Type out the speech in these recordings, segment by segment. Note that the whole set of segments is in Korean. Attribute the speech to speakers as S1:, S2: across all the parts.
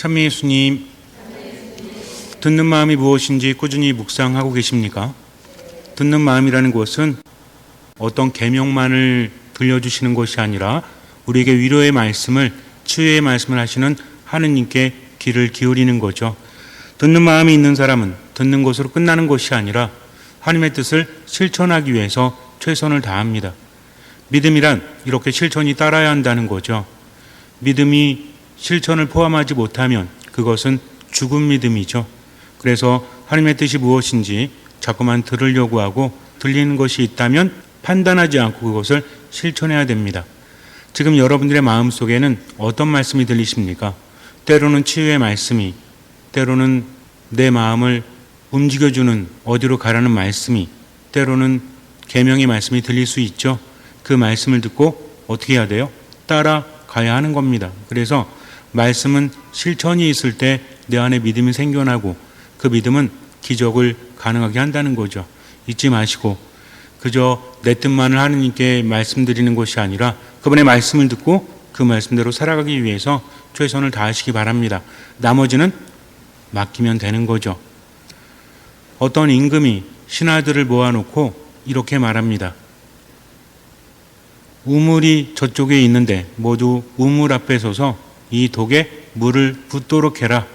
S1: 찬미 예수님, 듣는 마음이 무엇인지 꾸준히 묵상하고 계십니까? 듣는 마음이라는 것은 어떤 계명만을 들려주시는 것이 아니라 우리에게 위로의 말씀을, 치유의 말씀을 하시는 하느님께 귀를 기울이는 거죠. 듣는 마음이 있는 사람은 듣는 것으로 끝나는 것이 아니라 하나님의 뜻을 실천하기 위해서 최선을 다합니다. 믿음이란 이렇게 실천이 따라야 한다는 거죠. 믿음이 실천을 포함하지 못하면 그것은 죽은 믿음이죠. 그래서 하나님의 뜻이 무엇인지 자꾸만 들으려고 하고 들리는 것이 있다면 판단하지 않고 그것을 실천해야 됩니다. 지금 여러분들의 마음속에는 어떤 말씀이 들리십니까? 때로는 치유의 말씀이, 때로는 내 마음을 움직여주는 어디로 가라는 말씀이, 때로는 계명의 말씀이 들릴 수 있죠. 그 말씀을 듣고 어떻게 해야 돼요? 따라가야 하는 겁니다. 그래서 말씀은 실천이 있을 때 내 안에 믿음이 생겨나고 그 믿음은 기적을 가능하게 한다는 거죠. 잊지 마시고 그저 내 뜻만을 하느님께 말씀드리는 것이 아니라 그분의 말씀을 듣고 그 말씀대로 살아가기 위해서 최선을 다하시기 바랍니다. 나머지는 맡기면 되는 거죠. 어떤 임금이 신하들을 모아놓고 이렇게 말합니다. 우물이 저쪽에 있는데 모두 우물 앞에 서서 이 독에 물을 붓도록 해라.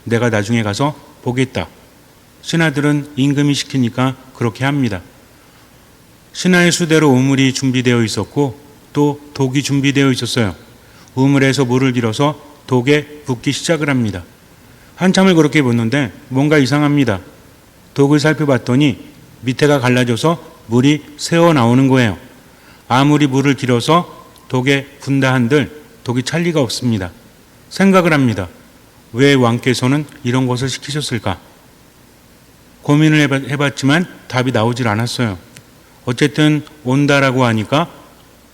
S1: 내가 나중에 가서 보겠다. 신하들은 임금이 시키니까 그렇게 합니다. 신하의 수대로 우물이 준비되어 있었고 또 독이 준비되어 있었어요. 우물에서 물을 길어서 독에 붓기 시작을 합니다. 한참을 그렇게 붓는데 뭔가 이상합니다. 독을 살펴봤더니 밑에가 갈라져서 물이 새어 나오는 거예요. 아무리 물을 길어서 독에 붓다 한들 독이 찰 리가 없습니다. 생각을 합니다. 왜 왕께서는 이런 것을 시키셨을까? 고민을 해봤지만 답이 나오질 않았어요. 어쨌든 온다라고 하니까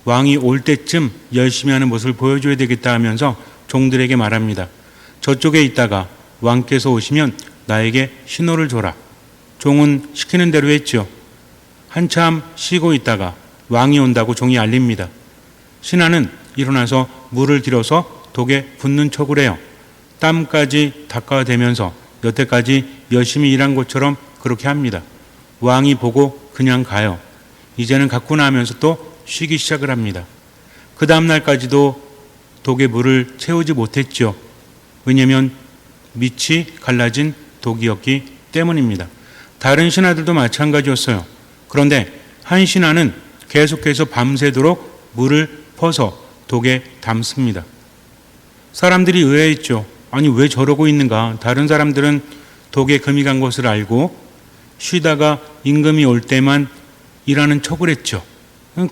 S1: 왕이 올 때쯤 열심히 하는 모습을 보여줘야 되겠다 하면서 종들에게 말합니다. 저쪽에 있다가 왕께서 오시면 나에게 신호를 줘라. 종은 시키는 대로 했죠. 한참 쉬고 있다가 왕이 온다고 종이 알립니다. 신하는 일어나서 물을 길어서 독에 붓는 척을 해요. 땀까지 닦아대면서 여태까지 열심히 일한 것처럼 그렇게 합니다. 왕이 보고 그냥 가요. 이제는 갔구나 하면서 또 쉬기 시작을 합니다. 그 다음 날까지도 독에 물을 채우지 못했죠. 왜냐하면 밑이 갈라진 독이었기 때문입니다. 다른 신하들도 마찬가지였어요. 그런데 한 신하는 계속해서 밤새도록 물을 퍼서 독에 담습니다. 사람들이 의아했죠. 아니 왜 저러고 있는가? 다른 사람들은 독에 금이 간 것을 알고 쉬다가 임금이 올 때만 일하는 척을 했죠.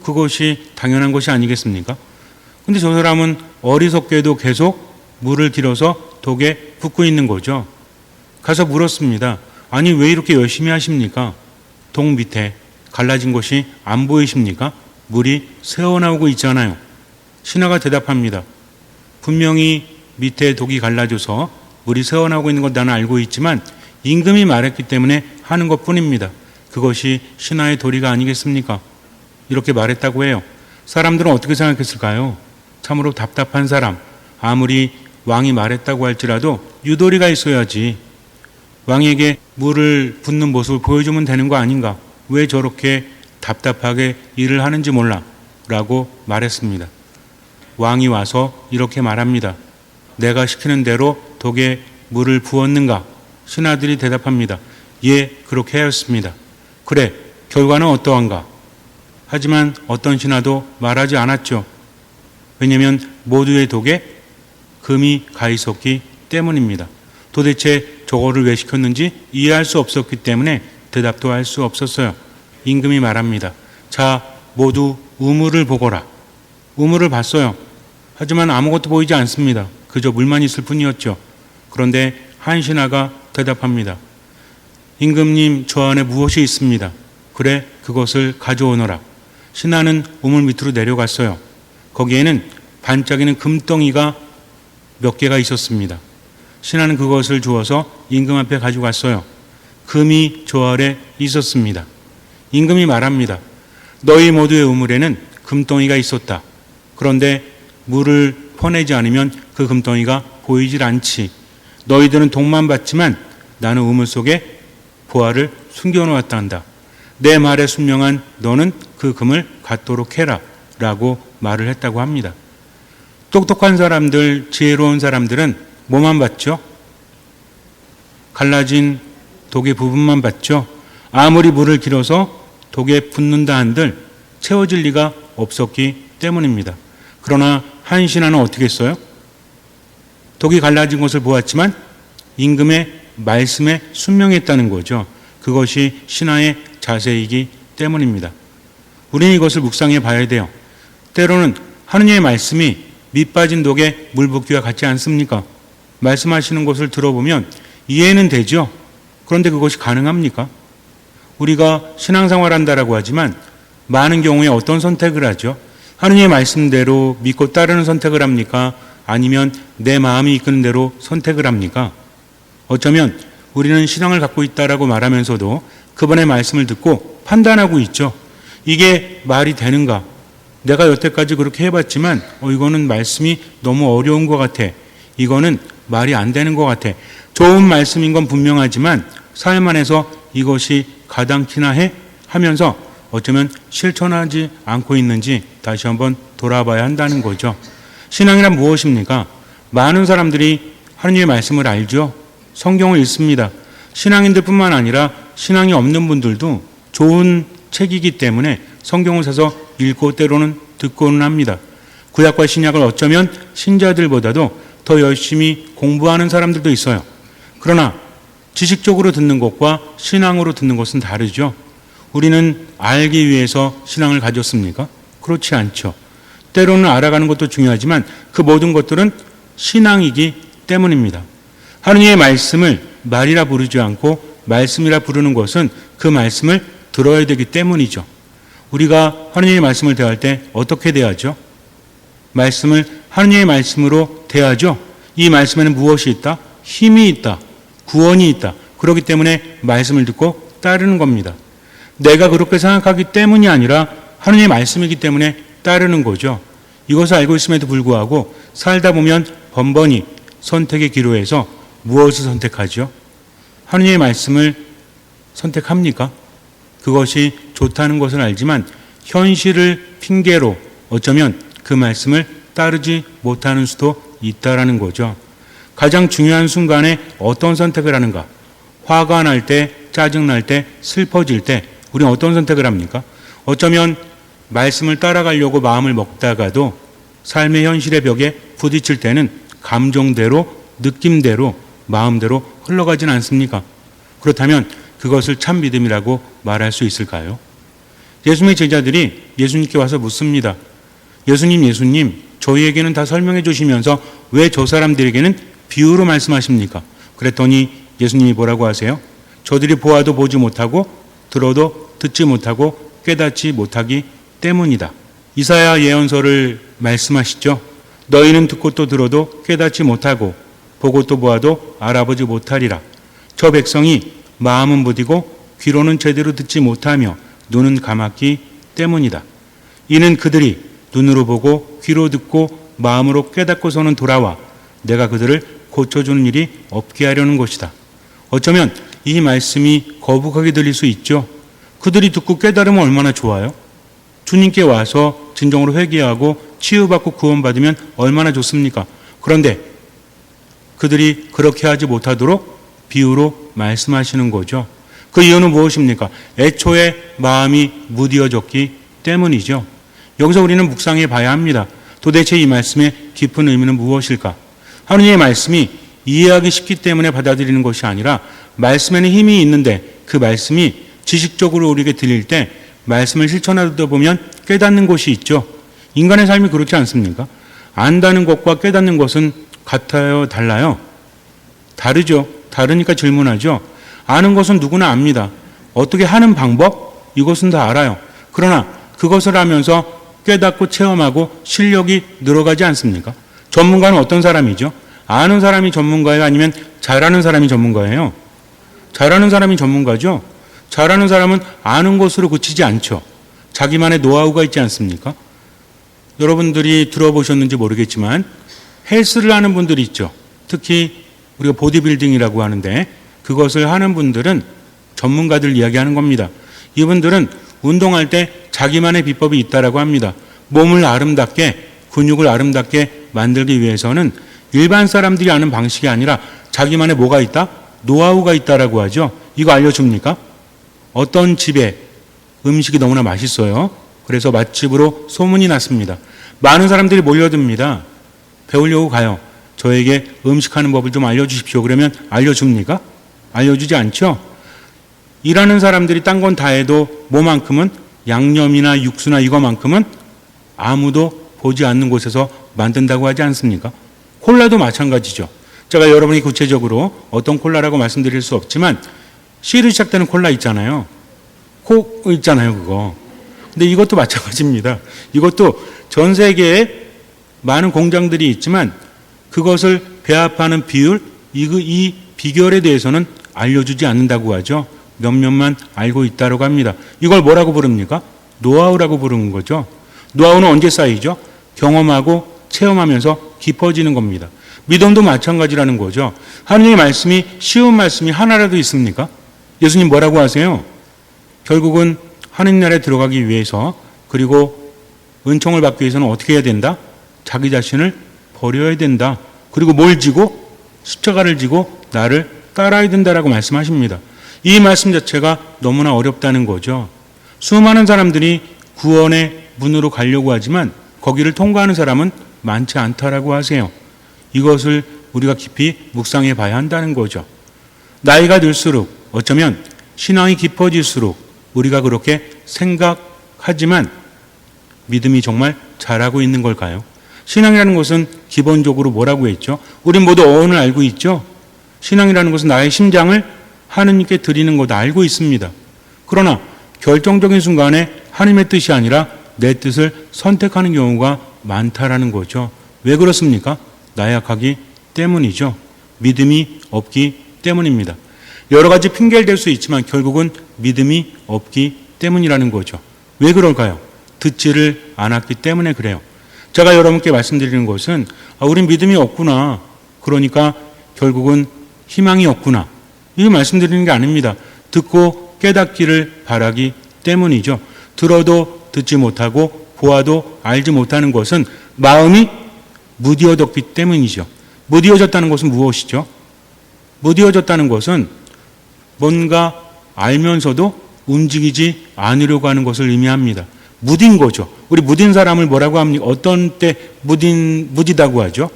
S1: 그것이 당연한 것이 아니겠습니까? 근데 저 사람은 어리석게도 계속 물을 길어서 독에 붓고 있는 거죠. 가서 물었습니다. 아니 왜 이렇게 열심히 하십니까? 독 밑에 갈라진 것이 안 보이십니까? 물이 새어나오고 있잖아요. 신하가 대답합니다. 분명히 밑에 독이 갈라져서 물이 새어나오고 있는 건 나는 알고 있지만 임금이 말했기 때문에 하는 것뿐입니다. 그것이 신하의 도리가 아니겠습니까? 이렇게 말했다고 해요. 사람들은 어떻게 생각했을까요? 참으로 답답한 사람. 아무리 왕이 말했다고 할지라도 유도리가 있어야지. 왕에게 물을 붓는 모습을 보여주면 되는 거 아닌가? 왜 저렇게 답답하게 일을 하는지 몰라 라고 말했습니다. 왕이 와서 이렇게 말합니다. 내가 시키는 대로 독에 물을 부었는가? 신하들이 대답합니다. 예, 그렇게 하였습니다. 그래, 결과는 어떠한가? 하지만 어떤 신하도 말하지 않았죠. 왜냐하면 모두의 독에 금이 가 있었기 때문입니다. 도대체 저거를 왜 시켰는지 이해할 수 없었기 때문에 대답도 할 수 없었어요. 임금이 말합니다. 자, 모두 우물을 보거라. 우물을 봤어요. 하지만 아무것도 보이지 않습니다. 그저 물만 있을 뿐이었죠. 그런데 한 신하가 대답합니다. 임금님, 저 안에 무엇이 있습니다. 그래, 그것을 가져오너라. 신하는 우물 밑으로 내려갔어요. 거기에는 반짝이는 금덩이가 몇 개가 있었습니다. 신하는 그것을 주어서 임금 앞에 가져갔어요. 금이 저 아래 있었습니다. 임금이 말합니다. 너희 모두의 우물에는 금덩이가 있었다. 그런데 물을 퍼내지 않으면 그 금덩이가 보이질 않지. 너희들은 돈만 받지만 나는 우물 속에 보화를 숨겨놓았다 한다. 내 말에 순명한 너는 그 금을 갖도록 해라 라고 말을 했다고 합니다. 똑똑한 사람들, 지혜로운 사람들은 뭐만 받죠? 갈라진 독의 부분만 받죠. 아무리 물을 길어서 독에 붓는다 한들 채워질 리가 없었기 때문입니다. 그러나 한 신하는 어떻게 했어요? 독이 갈라진 것을 보았지만 임금의 말씀에 순명했다는 거죠. 그것이 신하의 자세이기 때문입니다. 우리는 이것을 묵상해 봐야 돼요. 때로는 하느님의 말씀이 밑 빠진 독에 물 붓기와 같지 않습니까? 말씀하시는 것을 들어보면 이해는 되죠. 그런데 그것이 가능합니까? 우리가 신앙생활 한다라고 하지만 많은 경우에 어떤 선택을 하죠? 하느님의 말씀대로 믿고 따르는 선택을 합니까? 아니면 내 마음이 이끄는 대로 선택을 합니까? 어쩌면 우리는 신앙을 갖고 있다라고 말하면서도 그분의 말씀을 듣고 판단하고 있죠. 이게 말이 되는가? 내가 여태까지 그렇게 해봤지만 이거는 말씀이 너무 어려운 것 같아. 이거는 말이 안 되는 것 같아. 좋은 말씀인 건 분명하지만 삶 안에서 이것이 가당키나 해? 하면서 어쩌면 실천하지 않고 있는지 다시 한번 돌아봐야 한다는 거죠. 신앙이란 무엇입니까? 많은 사람들이 하느님의 말씀을 알죠. 성경을 읽습니다. 신앙인들 뿐만 아니라 신앙이 없는 분들도 좋은 책이기 때문에 성경을 사서 읽고 때로는 듣고는 합니다. 구약과 신약을 어쩌면 신자들보다도 더 열심히 공부하는 사람들도 있어요. 그러나 지식적으로 듣는 것과 신앙으로 듣는 것은 다르죠. 우리는 알기 위해서 신앙을 가졌습니까? 그렇지 않죠. 때로는 알아가는 것도 중요하지만 그 모든 것들은 신앙이기 때문입니다. 하느님의 말씀을 말이라 부르지 않고 말씀이라 부르는 것은 그 말씀을 들어야 되기 때문이죠. 우리가 하느님의 말씀을 대할 때 어떻게 대하죠? 말씀을 하느님의 말씀으로 대하죠. 이 말씀에는 무엇이 있다? 힘이 있다. 구원이 있다. 그렇기 때문에 말씀을 듣고 따르는 겁니다. 내가 그렇게 생각하기 때문이 아니라 하느님의 말씀이기 때문에 따르는 거죠. 이것을 알고 있음에도 불구하고 살다 보면 번번이 선택의 기로에서 무엇을 선택하죠? 하느님의 말씀을 선택합니까? 그것이 좋다는 것을 알지만 현실을 핑계로 어쩌면 그 말씀을 따르지 못하는 수도 있다라는 거죠. 가장 중요한 순간에 어떤 선택을 하는가? 화가 날 때, 짜증 날 때, 슬퍼질 때 우리는 어떤 선택을 합니까? 어쩌면 말씀을 따라가려고 마음을 먹다가도 삶의 현실의 벽에 부딪힐 때는 감정대로, 느낌대로, 마음대로 흘러가진 않습니까? 그렇다면 그것을 참 믿음이라고 말할 수 있을까요? 예수님의 제자들이 예수님께 와서 묻습니다. 예수님, 저희에게는 다 설명해 주시면서 왜 저 사람들에게는 비유로 말씀하십니까? 그랬더니 예수님이 뭐라고 하세요? 저들이 보아도 보지 못하고 들어도 듣지 못하고 깨닫지 못하기 때문이다. 이사야 예언서를 말씀하시죠. 너희는 듣고 또 들어도 깨닫지 못하고 보고 또 보아도 알아보지 못하리라. 저 백성이 마음은 무디고 귀로는 제대로 듣지 못하며 눈은 감았기 때문이다. 이는 그들이 눈으로 보고 귀로 듣고 마음으로 깨닫고서는 돌아와 내가 그들을 고쳐주는 일이 없게 하려는 것이다. 어쩌면 이 말씀이 거북하게 들릴 수 있죠. 그들이 듣고 깨달으면 얼마나 좋아요? 주님께 와서 진정으로 회개하고 치유받고 구원받으면 얼마나 좋습니까? 그런데 그들이 그렇게 하지 못하도록 비유로 말씀하시는 거죠. 그 이유는 무엇입니까? 애초에 마음이 무디어졌기 때문이죠. 여기서 우리는 묵상해 봐야 합니다. 도대체 이 말씀의 깊은 의미는 무엇일까? 하느님의 말씀이 이해하기 쉽기 때문에 받아들이는 것이 아니라 말씀에는 힘이 있는데 그 말씀이 지식적으로 우리에게 들릴 때 말씀을 실천하다 보면 깨닫는 것이 있죠. 인간의 삶이 그렇지 않습니까? 안다는 것과 깨닫는 것은 같아요? 달라요? 다르죠. 다르니까 질문하죠. 아는 것은 누구나 압니다. 어떻게 하는 방법? 이것은 다 알아요. 그러나 그것을 하면서 깨닫고 체험하고 실력이 늘어가지 않습니까? 전문가는 어떤 사람이죠? 아는 사람이 전문가예요? 아니면 잘하는 사람이 전문가예요? 잘하는 사람이 전문가죠? 잘하는 사람은 아는 것으로 그치지 않죠. 자기만의 노하우가 있지 않습니까? 여러분들이 들어보셨는지 모르겠지만 헬스를 하는 분들이 있죠. 특히 우리가 보디빌딩이라고 하는데 그것을 하는 분들은 전문가들 이야기하는 겁니다. 이분들은 운동할 때 자기만의 비법이 있다라고 합니다. 몸을 아름답게, 근육을 아름답게 만들기 위해서는 일반 사람들이 아는 방식이 아니라 자기만의 뭐가 있다? 노하우가 있다라고 하죠. 이거 알려줍니까? 어떤 집에 음식이 너무나 맛있어요. 그래서 맛집으로 소문이 났습니다. 많은 사람들이 몰려듭니다. 배우려고 가요. 저에게 음식하는 법을 좀 알려주십시오. 그러면 알려줍니까? 알려주지 않죠. 일하는 사람들이 딴 건 다 해도 뭐만큼은 양념이나 육수나 이거만큼은 아무도 보지 않는 곳에서 만든다고 하지 않습니까? 콜라도 마찬가지죠. 제가 여러분이 구체적으로 어떤 콜라라고 말씀드릴 수 없지만 C로 시작되는 콜라 있잖아요. 코 있잖아요, 그거. 근데 이것도 마찬가지입니다. 이것도 전 세계에 많은 공장들이 있지만 그것을 배합하는 비율, 이 비결에 대해서는 알려주지 않는다고 하죠. 몇몇만 알고 있다고 합니다. 이걸 뭐라고 부릅니까? 노하우라고 부르는 거죠. 노하우는 언제 쌓이죠? 경험하고 체험하면서 깊어지는 겁니다. 믿음도 마찬가지라는 거죠. 하느님의 말씀이 쉬운 말씀이 하나라도 있습니까? 예수님 뭐라고 하세요? 결국은 하느님 나라에 들어가기 위해서 그리고 은총을 받기 위해서는 어떻게 해야 된다? 자기 자신을 버려야 된다. 그리고 뭘 지고? 십자가를 지고 나를 따라야 된다라고 말씀하십니다. 이 말씀 자체가 너무나 어렵다는 거죠. 수많은 사람들이 구원의 문으로 가려고 하지만 거기를 통과하는 사람은 많지 않다라고 하세요. 이것을 우리가 깊이 묵상해 봐야 한다는 거죠. 나이가 들수록 어쩌면 신앙이 깊어질수록 우리가 그렇게 생각하지만 믿음이 정말 잘하고 있는 걸까요? 신앙이라는 것은 기본적으로 뭐라고 했죠? 우린 모두 어원을 알고 있죠? 신앙이라는 것은 나의 심장을 하느님께 드리는 거다 알고 있습니다. 그러나 결정적인 순간에 하나님의 뜻이 아니라 내 뜻을 선택하는 경우가 많다라는 거죠. 왜 그렇습니까? 나약하기 때문이죠. 믿음이 없기 때문입니다. 여러 가지 핑계를 댈 수 있지만 결국은 믿음이 없기 때문이라는 거죠. 왜 그럴까요? 듣지를 않았기 때문에 그래요. 제가 여러분께 말씀드리는 것은 우린 믿음이 없구나. 그러니까 결국은 희망이 없구나. 이거 말씀드리는 게 아닙니다. 듣고 깨닫기를 바라기 때문이죠. 들어도 듣지 못하고 보아도 알지 못하는 것은 마음이 무디어졌기 때문이죠. 무디어졌다는 것은 무엇이죠? 무디어졌다는 것은 뭔가 알면서도 움직이지 않으려고 하는 것을 의미합니다. 무딘 거죠. 우리 무딘 사람을 뭐라고 합니까? 어떤 때 무디다고 하죠?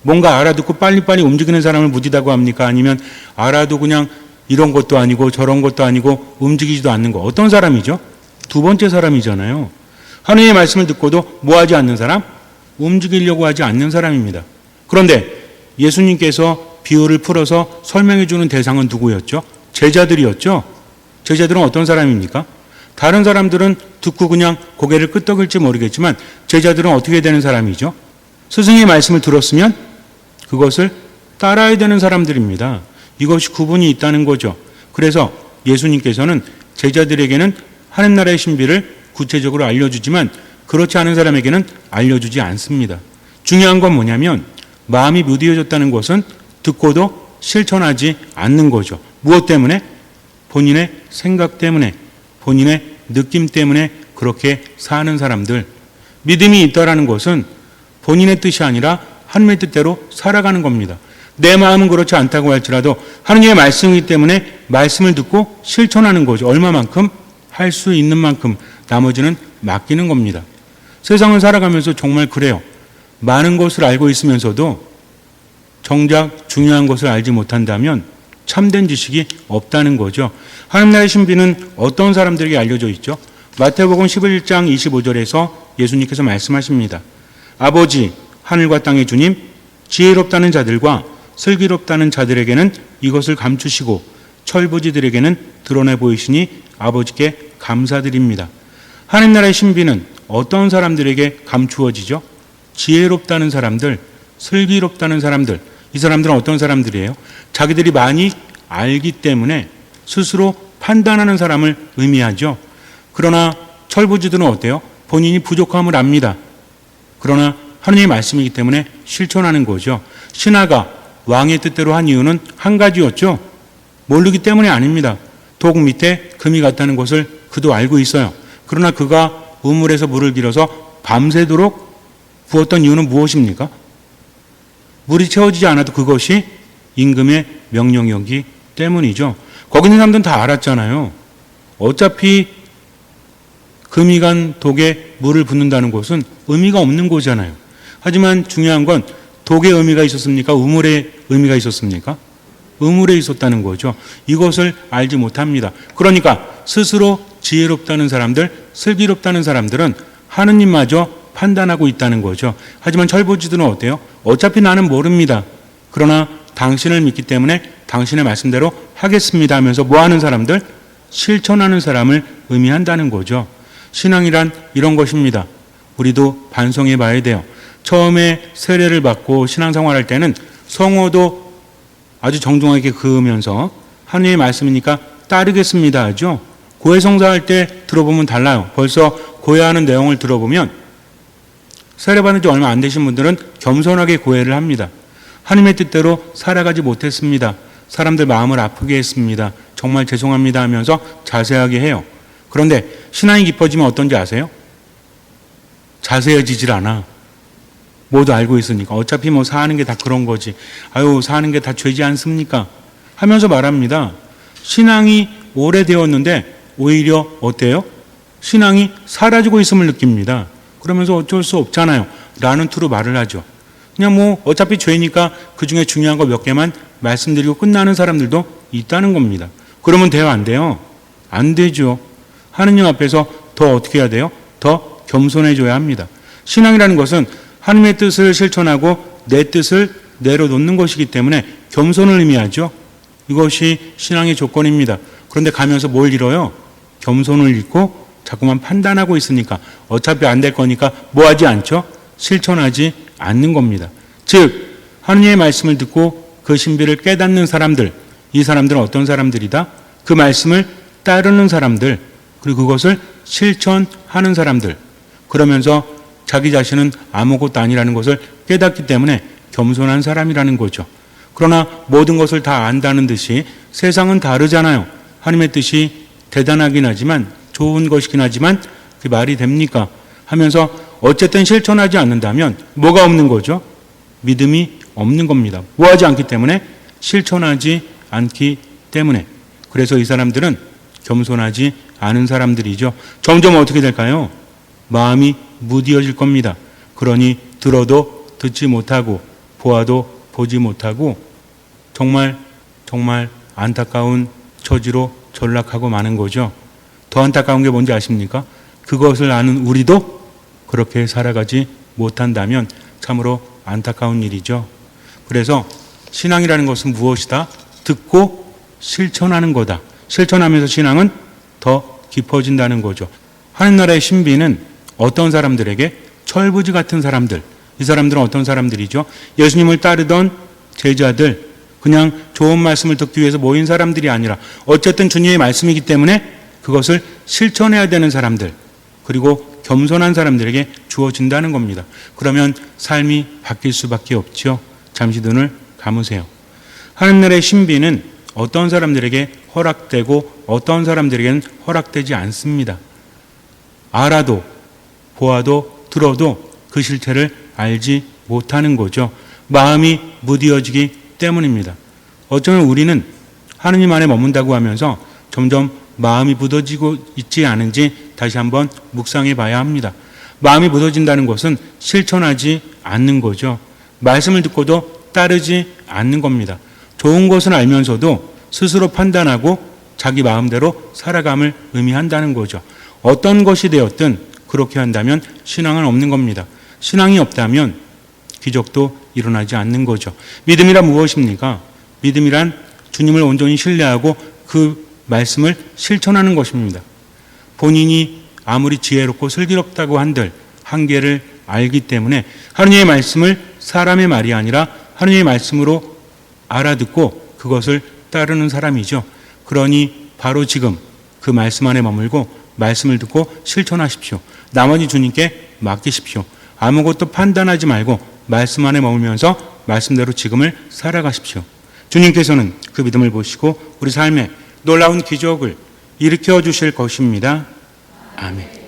S1: 뭔가 알아듣고 빨리빨리 움직이는 사람을 무디다고 합니까? 아니면 알아도 그냥 이런 것도 아니고 저런 것도 아니고 움직이지도 않는 거. 어떤 사람이죠? 두 번째 사람이잖아요. 하느님의 말씀을 듣고도 뭐 하지 않는 사람? 움직이려고 하지 않는 사람입니다. 그런데 예수님께서 비유를 풀어서 설명해 주는 대상은 누구였죠? 제자들이었죠. 제자들은 어떤 사람입니까? 다른 사람들은 듣고 그냥 고개를 끄덕일지 모르겠지만 제자들은 어떻게 되는 사람이죠? 스승의 말씀을 들었으면 그것을 따라야 되는 사람들입니다. 이것이 구분이 있다는 거죠. 그래서 예수님께서는 제자들에게는 하늘 나라의 신비를 구체적으로 알려주지만 그렇지 않은 사람에게는 알려주지 않습니다. 중요한 건 뭐냐면 마음이 무디어졌다는 것은 듣고도 실천하지 않는 거죠. 무엇 때문에? 본인의 생각 때문에, 본인의 느낌 때문에 그렇게 사는 사람들. 믿음이 있다라는 것은 본인의 뜻이 아니라 하나님의 뜻대로 살아가는 겁니다. 내 마음은 그렇지 않다고 할지라도 하나님의 말씀이기 때문에 말씀을 듣고 실천하는 거죠. 얼마만큼? 할 수 있는 만큼 나머지는 맡기는 겁니다. 세상을 살아가면서 정말 그래요. 많은 것을 알고 있으면서도 정작 중요한 것을 알지 못한다면 참된 지식이 없다는 거죠. 하나님 나라의 신비는 어떤 사람들에게 알려져 있죠? 마태복음 11장 25절에서 예수님께서 말씀하십니다. 아버지 하늘과 땅의 주님, 지혜롭다는 자들과 슬기롭다는 자들에게는 이것을 감추시고 철부지들에게는 드러내 보이시니 아버지께 감사드립니다. 하나님 나라의 신비는 어떤 사람들에게 감추어지죠? 지혜롭다는 사람들, 슬기롭다는 사람들. 이 사람들은 어떤 사람들이에요? 자기들이 많이 알기 때문에 스스로 판단하는 사람을 의미하죠. 그러나 철부지들은 어때요? 본인이 부족함을 압니다. 그러나 하느님의 말씀이기 때문에 실천하는 거죠. 신하가 왕의 뜻대로 한 이유는 한 가지였죠. 모르기 때문이 아닙니다. 독 밑에 금이 갔다는 것을 그도 알고 있어요. 그러나 그가 우물에서 물을 길어서 밤새도록 부었던 이유는 무엇입니까? 물이 채워지지 않아도 그것이 임금의 명령이었기 때문이죠. 거기 있는 사람들은 다 알았잖아요. 어차피 금이 간 독에 물을 붓는다는 것은 의미가 없는 거잖아요. 하지만 중요한 건 독의 의미가 있었습니까? 우물의 의미가 있었습니까? 우물에 있었다는 거죠. 이것을 알지 못합니다. 그러니까 스스로 지혜롭다는 사람들, 슬기롭다는 사람들은 하느님마저 판단하고 있다는 거죠. 하지만 철부지들은 어때요? 어차피 나는 모릅니다. 그러나 당신을 믿기 때문에 당신의 말씀대로 하겠습니다 하면서 뭐 하는 사람들? 실천하는 사람을 의미한다는 거죠. 신앙이란 이런 것입니다. 우리도 반성해 봐야 돼요. 처음에 세례를 받고 신앙생활할 때는 성호도 아주 정중하게 그으면서 하느님의 말씀이니까 따르겠습니다 하죠. 고해성사할 때 들어보면 달라요. 벌써 고해하는 내용을 들어보면 세례받은 지 얼마 안 되신 분들은 겸손하게 고해를 합니다. 하나님의 뜻대로 살아가지 못했습니다. 사람들 마음을 아프게 했습니다. 정말 죄송합니다 하면서 자세하게 해요. 그런데 신앙이 깊어지면 어떤지 아세요? 자세해지질 않아. 모두 알고 있으니까. 어차피 뭐 사는 게 다 그런 거지. 아유, 사는 게 다 죄지 않습니까? 하면서 말합니다. 신앙이 오래되었는데 오히려 어때요? 신앙이 사라지고 있음을 느낍니다. 그러면서 어쩔 수 없잖아요. 라는 투로 말을 하죠. 그냥 뭐 어차피 죄니까 그중에 중요한 거 몇 개만 말씀드리고 끝나는 사람들도 있다는 겁니다. 그러면 돼요, 안 돼요? 안 되죠. 하느님 앞에서 더 어떻게 해야 돼요? 더 겸손해져야 합니다. 신앙이라는 것은 하나님의 뜻을 실천하고 내 뜻을 내려놓는 것이기 때문에 겸손을 의미하죠. 이것이 신앙의 조건입니다. 그런데 가면서 뭘 잃어요? 겸손을 잃고 자꾸만 판단하고 있으니까 어차피 안 될 거니까 뭐 하지 않죠? 실천하지 않는 겁니다. 즉 하느님의 말씀을 듣고 그 신비를 깨닫는 사람들, 이 사람들은 어떤 사람들이다? 그 말씀을 따르는 사람들, 그리고 그것을 실천하는 사람들. 그러면서 자기 자신은 아무것도 아니라는 것을 깨닫기 때문에 겸손한 사람이라는 거죠. 그러나 모든 것을 다 안다는 듯이 세상은 다르잖아요. 하나님의 뜻이 대단하긴 하지만 좋은 것이긴 하지만 그 말이 됩니까? 하면서 어쨌든 실천하지 않는다면 뭐가 없는 거죠? 믿음이 없는 겁니다. 뭐하지 않기 때문에? 실천하지 않기 때문에. 그래서 이 사람들은 겸손하지 않은 사람들이죠. 점점 어떻게 될까요? 마음이 무디어질 겁니다. 그러니 들어도 듣지 못하고 보아도 보지 못하고 정말 안타까운 처지로 전락하고 마는 거죠. 더 안타까운 게 뭔지 아십니까? 그것을 아는 우리도 그렇게 살아가지 못한다면 참으로 안타까운 일이죠. 그래서 신앙이라는 것은 무엇이다? 듣고 실천하는 거다. 실천하면서 신앙은 더 깊어진다는 거죠. 하늘나라의 신비는 어떤 사람들에게? 철부지 같은 사람들. 이 사람들은 어떤 사람들이죠? 예수님을 따르던 제자들, 그냥 좋은 말씀을 듣기 위해서 모인 사람들이 아니라 어쨌든 주님의 말씀이기 때문에 그것을 실천해야 되는 사람들, 그리고 겸손한 사람들에게 주어진다는 겁니다. 그러면 삶이 바뀔 수밖에 없죠. 잠시 눈을 감으세요. 하늘나라의 신비는 어떤 사람들에게 허락되고 어떤 사람들에게는 허락되지 않습니다. 알아도 보아도 들어도 그 실체를 알지 못하는 거죠. 마음이 무디어지기 때문입니다. 어쩌면 우리는 하느님 안에 머문다고 하면서 점점 마음이 묻어지고 있지 않은지 다시 한번 묵상해 봐야 합니다. 마음이 묻어진다는 것은 실천하지 않는 거죠. 말씀을 듣고도 따르지 않는 겁니다. 좋은 것을 알면서도 스스로 판단하고 자기 마음대로 살아감을 의미한다는 거죠. 어떤 것이 되었든 그렇게 한다면 신앙은 없는 겁니다. 신앙이 없다면 기적도 일어나지 않는 거죠. 믿음이란 무엇입니까? 믿음이란 주님을 온전히 신뢰하고 그 말씀을 실천하는 것입니다. 본인이 아무리 지혜롭고 슬기롭다고 한들 한계를 알기 때문에 하느님의 말씀을 사람의 말이 아니라 하느님의 말씀으로 알아듣고 그것을 따르는 사람이죠. 그러니 바로 지금 그 말씀 안에 머물고 말씀을 듣고 실천하십시오. 나머지 주님께 맡기십시오. 아무것도 판단하지 말고 말씀 안에 머물면서 말씀대로 지금을 살아가십시오. 주님께서는 그 믿음을 보시고 우리 삶에 놀라운 기적을 일으켜 주실 것입니다. 아멘.